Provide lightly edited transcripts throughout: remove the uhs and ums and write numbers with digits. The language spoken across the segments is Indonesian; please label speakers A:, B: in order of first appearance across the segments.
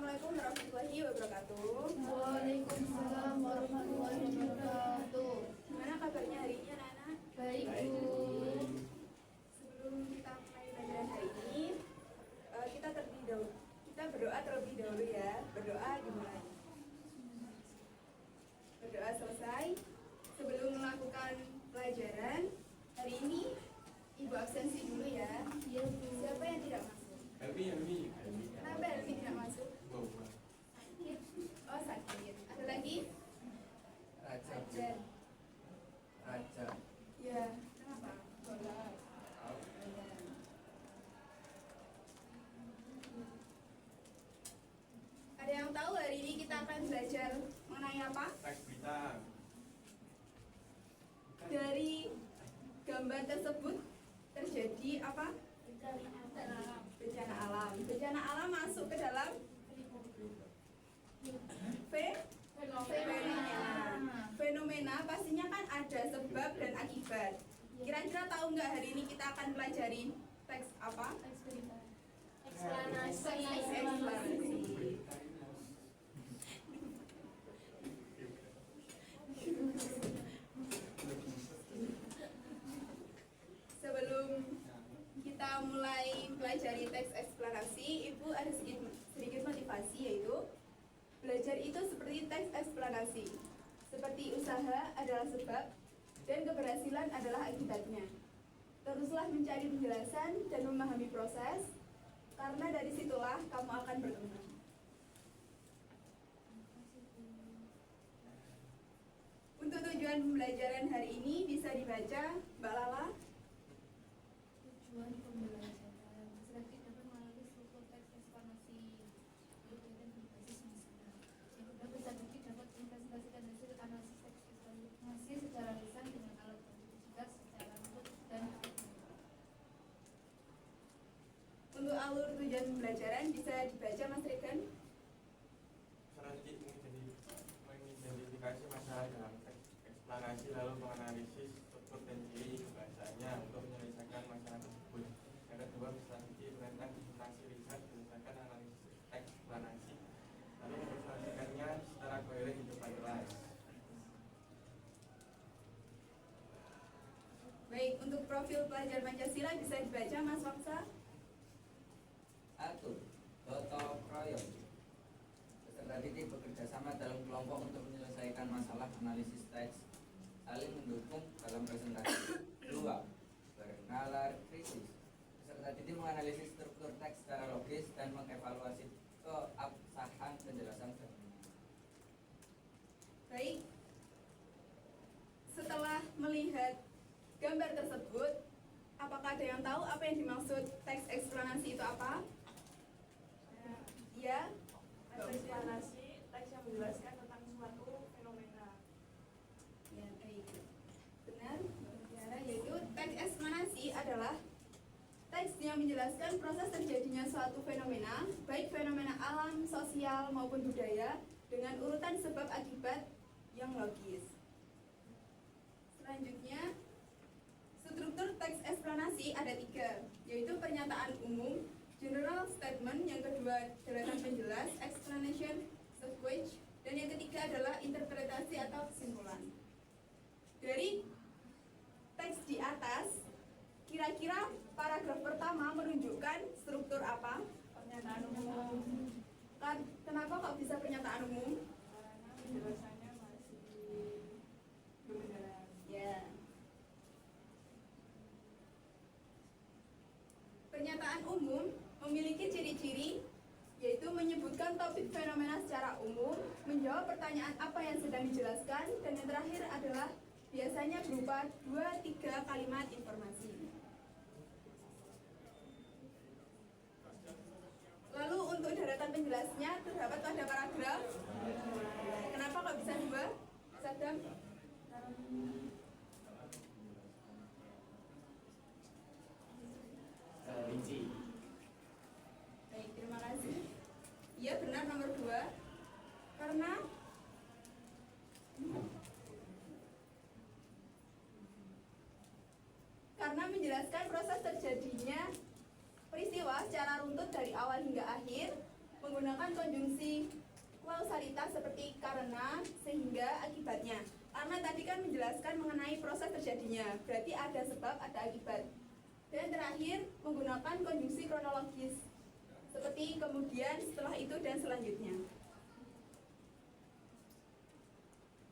A: Assalamualaikum warahmatullahi wabarakatuh.
B: Waalaikumsalam warahmatullahi wabarakatuh.
A: Gimana kabarnya hari ini anak-anak?
B: Baik, Bu.
A: Sebelum kita mulai pelajaran hari ini, kita berdoa terlebih dahulu ya. Berdoa dimulai. Berdoa selesai. Sebelum melakukan pelajaran hari ini, Ibu absensi dulu ya.
B: Iya, Bu.
A: Siapa yang tidak masuk?
C: Helmi.
A: Kenapa Helmi tidak masuk?
C: Wow.
A: Oh, sakit. Ada lagi?
C: Raja.
A: Ya, kenapa? Bola. Ada yang tahu hari ini kita akan belajar mengenai apa?
C: Teks berita.
A: Dari gambar tersebut terjadi apa? Bencana alam. Bencana alam masuk ke dalam fenomena. Fenomena pastinya kan ada sebab dan akibat. Kira-kira tahu nggak hari ini kita akan pelajari teks apa? Eksplanasi. Sebelum kita mulai pelajari teks eksplanasi, Ibu ada sedikit motivasi, yaitu belajar itu seperti teks eksplanasi. Seperti usaha adalah sebab dan keberhasilan adalah akibatnya. Teruslah mencari penjelasan dan memahami proses, karena dari situlah kamu akan berkembang. Untuk tujuan pembelajaran hari ini bisa dibaca, Mbak Lala.
B: Tujuan pembelajaran sedikit dapat melalui struktur teks eksplanasi dan berbasis masalah. Yang kedua, peserta dapat menginvestasikan hasil analisis teks eksplanasi secara lisan dengan alat bantu juga secara lembut dan
A: Untuk alur tujuan pembelajaran bisa dibaca, Mas Regan.
C: Strategi mengidentifikasi masalah dalam teks eksplanasi, lalu menganalisis struktur dan ciri bahasanya untuk menyelesaikan masalah tersebut. Yang kedua, strategi tentang informasi riset berdasarkan analisis teks eksplanasi, lalu memperhatikannya secara koheren di depan kelas.
A: Baik, untuk profil pelajar Pancasila bisa dibaca, Mas Waksa.
D: Atur, gotong royong. Peserta didik bekerja sama dalam kelompok untuk menyelesaikan masalah analisis teks, saling mendukung dalam presentasi. 2. Bernalar krisis. Peserta didik menganalisis struktur teks secara logis dan mengevaluasi keabsahan penjelasan sebelumnya.
A: Baik, setelah melihat gambar tersebut, apakah ada yang tahu apa yang dimaksud teks eksplanasi itu apa? Ya,
E: Teks eksplanasi, teks yang menjelaskan tentang suatu fenomena.
A: ya baik. Benar, Tiara, yaitu teks eksplanasi adalah teks yang menjelaskan proses terjadinya suatu fenomena, baik fenomena alam, sosial, maupun budaya, dengan urutan sebab akibat yang logis. Selanjutnya, struktur teks eksplanasi ada 3, yaitu pernyataan umum, general statement, yang kedua deretan penjelas, explanation, subquest, dan yang ketiga adalah interpretasi atau kesimpulan. Dari teks di atas, kira-kira paragraf pertama menunjukkan struktur apa?
E: Pernyataan umum,
A: Kenapa kok bisa pernyataan umum?
E: karena penjelasannya masih belum jelas.
A: Ya. Pernyataan umum memiliki ciri-ciri, yaitu menyebutkan topik fenomena secara umum, menjawab pertanyaan apa yang sedang dijelaskan, dan yang terakhir adalah biasanya berupa 2-3 kalimat informasi. Lalu untuk daratan penjelasnya terdapat pada paragraf. Kenapa kok bisa 2? Sadam?
C: Rinci.
A: Baik, terima kasih. Iya benar, nomor 2. Karena menjelaskan proses terjadinya peristiwa secara runtut dari awal hingga akhir, menggunakan menggunakan konjungsi kausalitas seperti karena, sehingga, akibatnya. Karena tadi kan menjelaskan mengenai proses terjadinya, berarti ada sebab, ada akibat. Dan terakhir, menggunakan konjungsi kronologis seperti kemudian, setelah itu, dan selanjutnya.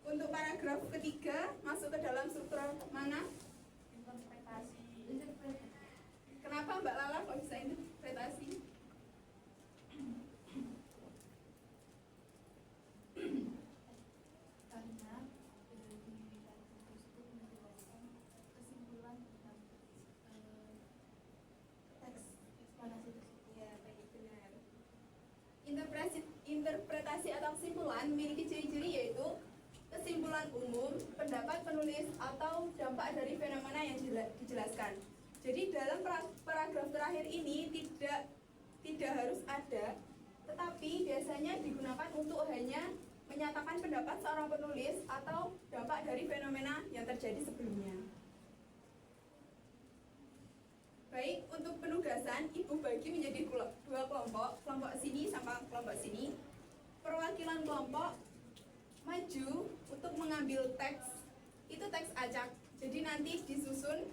A: Untuk paragraf ketiga, masuk ke dalam struktur mana?
E: Interpretasi.
A: Kenapa Mbak Lala kok bisa interpretasi?
B: Karena di artikel tersebut menjelaskan kesimpulan tentang teks eksplanasi tersebut.
A: Ya, baik, benar. Interpretasi atau kesimpulan memiliki ciri-ciri yaitu kesimpulan umum, pendapat penulis, atau dampak dari fenomena yang dijelaskan. Jadi dalam paragraf terakhir ini tidak harus ada, tetapi biasanya digunakan untuk hanya menyatakan pendapat seorang penulis atau dampak dari fenomena yang terjadi sebelumnya. Baik, untuk penugasan, Ibu bagi menjadi dua kelompok, kelompok sini sama kelompok sini. Perwakilan kelompok maju untuk mengambil teks, itu teks acak. Jadi nanti disusun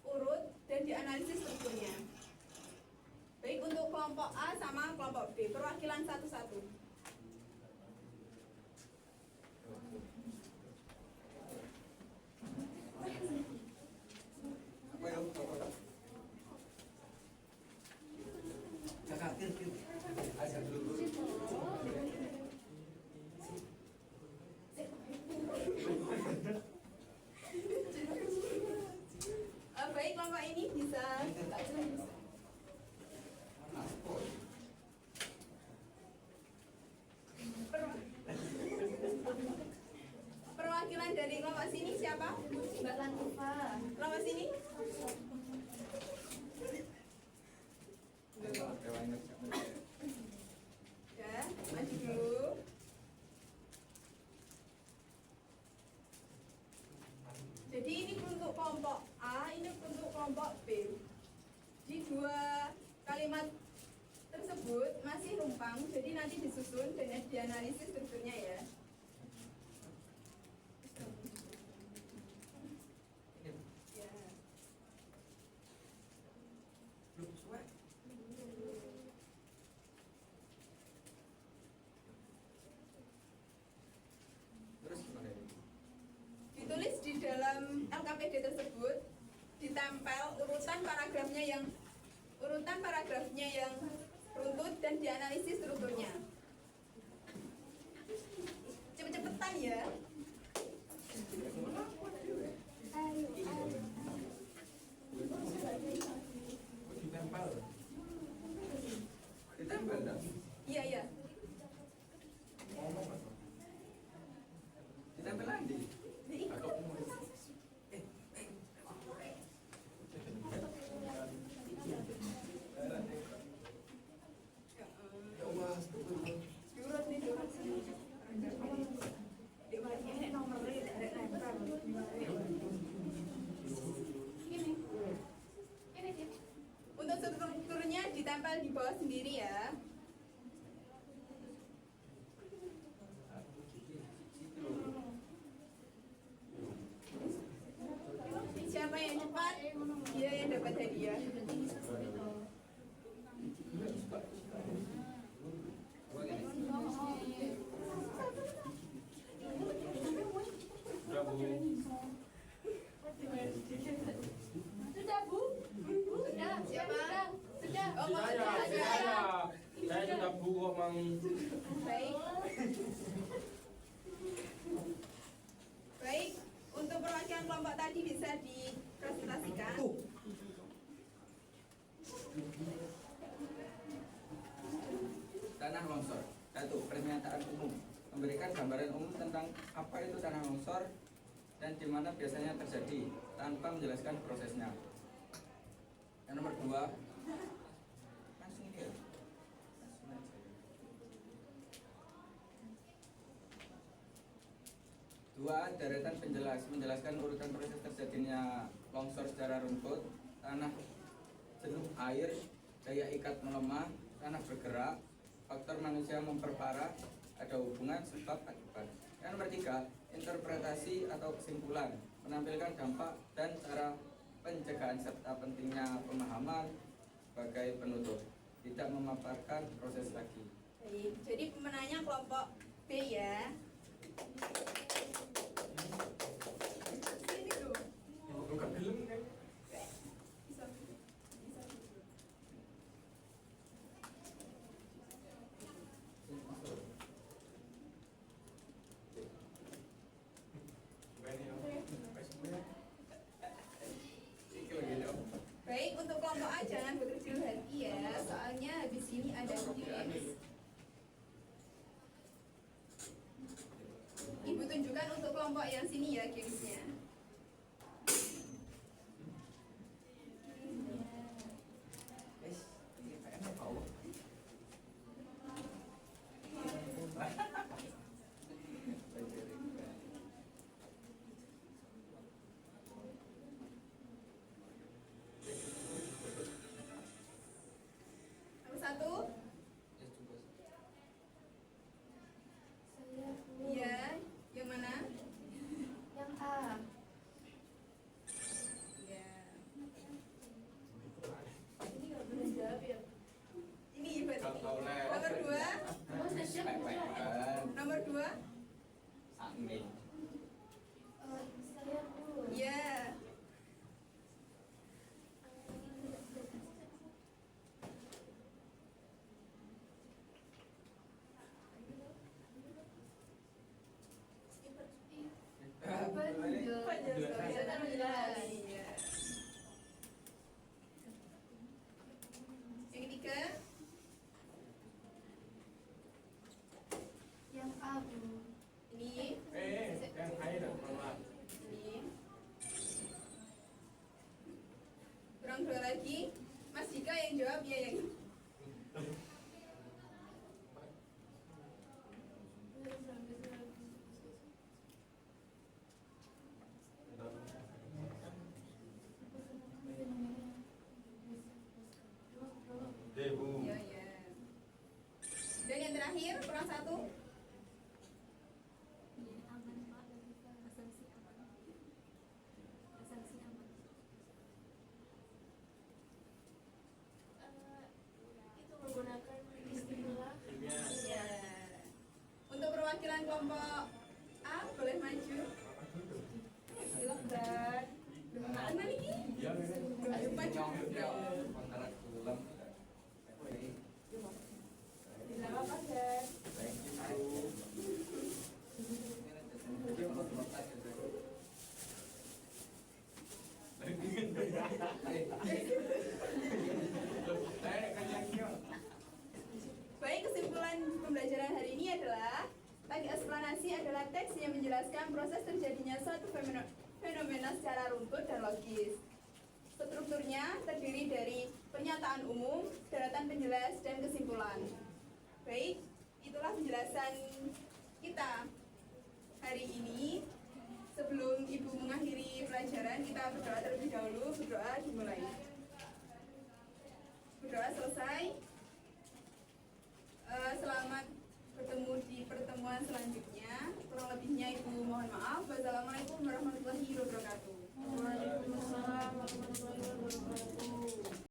A: urut dan dianalisis strukturnya. Baik, untuk kelompok A sama kelompok B, perwakilan satu-satu.
D: Apa ya? Kakak, ajak dulu.
A: Baik, kelompok ini bisa. Perwakilan dari kelompok sini siapa?
B: Mbak Latifa.
A: Kelompok sini? Ya, maju dulu. Jadi ini untuk kelompok A, ini untuk kelompok B. Di dua kalimat tersebut masih rumpang, jadi nanti disusun dan dianalisis strukturnya ya. Ya.
D: Belum sesuai. Terus gimana ini?
A: Ditulis di dalam LKPD tersebut, ditempel urutan paragrafnya yang runtut dan dianalisis strukturnya. Cepet-cepetan ya.
C: Ditempel.
D: Ditempel dah.
A: Iya, iya.
C: Ngomong apa?
D: Ditempel lagi.
C: Atau ya Allah,
A: Durut nih, durut. Dek Mari, ini nomornya dari nempel. Ini. Untuk strukturnya ditempel di bawah sendiri ya. Siapa yang cepat, dia yang dapat hadiah.
C: udah Bu.
B: Sudah, Bu? Sudah.
A: Siapa?
B: Sudah.
A: Oh,
C: Saya sudah Bu kok Mang.
A: Baik. Baik, untuk perwakilan kelompok tadi bisa dipresentasikan.
D: Tanah longsor. Satu, pernyataan umum. Memberikan gambaran umum tentang apa itu tanah longsor dan di mana biasanya terjadi tanpa menjelaskan prosesnya. Yang nomor dua, langsung ini ya. Langsung aja. Dua, deretan penjelas menjelaskan urutan proses terjadinya longsor secara runtut, tanah jenuh air, daya ikat melemah, tanah bergerak, faktor manusia memperparah, ada hubungan sebab akibat. Yang nomor 3, interpretasi atau kesimpulan, menampilkan dampak dan cara pencegahan serta pentingnya pemahaman sebagai penutup, tidak memaparkan proses lagi.
A: Baik, jadi pemenangnya kelompok B ya. Sini dulu.
C: Bukan film kan?
A: Bisa. Bisa.
C: Ini lagi dong.
A: Baik, untuk kelompok A jangan berkecil hati ya, soalnya habis ini ada quiz. Ibu tunjukkan untuk kelompok yang sini ya gamesnya.
D: Guys, ini kayaknya tahu.
A: Nomor 1,
D: Yes, coba.
B: Saya
A: iya, yang mana?
B: yang A.
A: Iya.
E: Ini nggak boleh jawab ya.
A: Ini Ibu.
C: Kalau
A: Nomor 2,
B: Oh, sudah siap ya?
A: nomor 2,
D: Sakmi.
B: Saya dulu.
A: iya. Saya taruh jelas. Iya. Yang ketiga,
B: Yang A, Bu.
A: ini,
C: yang air keluar.
A: ini. Kurang 2 lagi. Mas Dika yang jawab ya yang
C: Debu.
A: iya, iya. Dan yang terakhir, kurang 1.
B: Aman, Pak. Asumsi aman. Asumsi aman.
E: Itu menggunakan istilah
C: Ilmiah.
A: Ya. Untuk perwakilan kelompok A boleh maju. Silakan. Mana nih?
C: Iya,
A: Ayo maju.
D: Antara film.
A: Tidak apa-apa, guys.
D: Thank you. Ini kalau tempat aja, bro.
A: Baik, kesimpulan pembelajaran hari ini adalah tadi eksplanasi adalah teks yang menjelaskan proses terjadinya suatu fenomena secara runtut dan logis. Strukturnya terdiri dari pernyataan umum, daratan penjelas, dan kesimpulan. Baik, itulah penjelasan kita hari ini. Sebelum Ibu mengakhiri pelajaran, kita berdoa terlebih dahulu. Berdoa dimulai. Berdoa selesai.